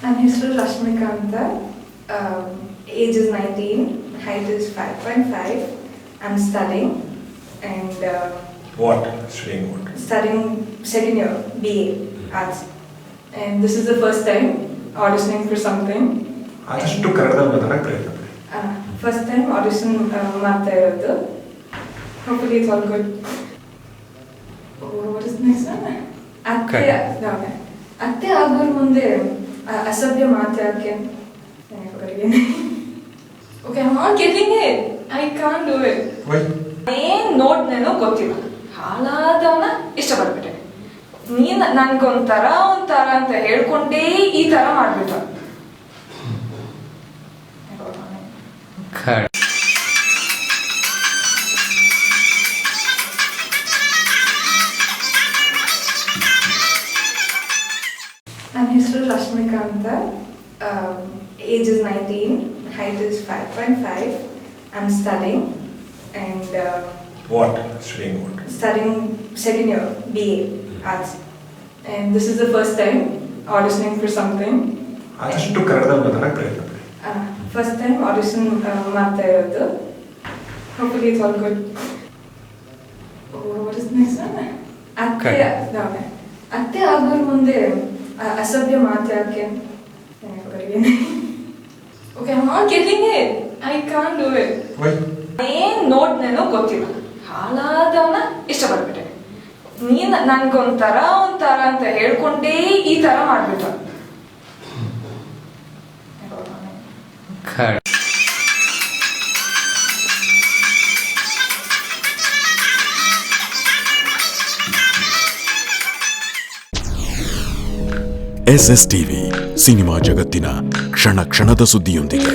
ನನ್ನ ಹೆಸರು ರಶ್ಮಿಕಾ ಅಂತ. Age is 19, height is 5.5. I'm studying and What? Studying what? studying second year BA Arts. And this is the first time auditioning for something. ಆದಷ್ಟು ಕನ್ನಡದಲ್ಲಿ ಮಾತಾಡಕ್ಕೆ ಪ್ರಯತ್ನ ಪಡಿ. First time audition ಮಾಡ್ತಾ ಇರೋದು. Hopefully it's all good. What is the next one? ಅತ್ತೆ ಆಗೋರ್ ಮುಂದೆ ಅಸಭ್ಯ ಮಾತಾಡಕ್ಕೆ okay I'm not getting it. I can't do it. Why? ಏನ್ ನೋಡ್ನೇನೋ ಗೊತ್ತಿಲ್ಲ, ಹಾಳಾದವನ್ನ ಇಷ್ಟಪಡ್ಬಿಟ್ಟೆ. ನೀನ್ ನನ್ಗೊಂಥರ ಅಂತ ಹೇಳ್ಕೊಂಡೇ ಈ ತರ ಮಾಡ್ಬಿಟ್ಟ. ನನ್ನ ಹೆಸರು ರಶ್ಮಿಕಾ ಅಂತ. Age is 19, height is 5.5. I'm studying and What? Studying what? studying second year BA Arts. And this is the first time auditioning for something. ಆದಷ್ಟು ಕನ್ನಡದಲ್ಲಿ ಮಾತಾಡಕ್ಕೆ ಪ್ರಯತ್ನ ಪಡಿ. First time audition ಮಾಡ್ತಾ ಇರೋದು. Hopefully it's all good. What is the next one? ಅತ್ತೆ ಆಗೋರ್ ಮುಂದೆ ಅಸಭ್ಯ ಮಾತಾಡಕ್ಕೆ okay I'm not getting it. I can't do it. Why? ಏನ್ ನೋಡ್ನೇನೋ ಗೊತ್ತಿಲ್ಲ, ಹಾಳಾದವನ್ನ ಇಷ್ಟಪಡ್ಬಿಟ್ಟೆ. ನೀನ್ ನನ್ಗೊಂಥರ ಅಂತ ಹೇಳ್ಕೊಂಡೇ ಈ ತರ ಮಾಡ್ಬಿಟ್ಟ. SS TV ಸಿನಿಮಾ ಜಗತ್ತಿನ ಕ್ಷಣ ಕ್ಷಣದ ಸುದ್ದಿಯೊಂದಿಗೆ.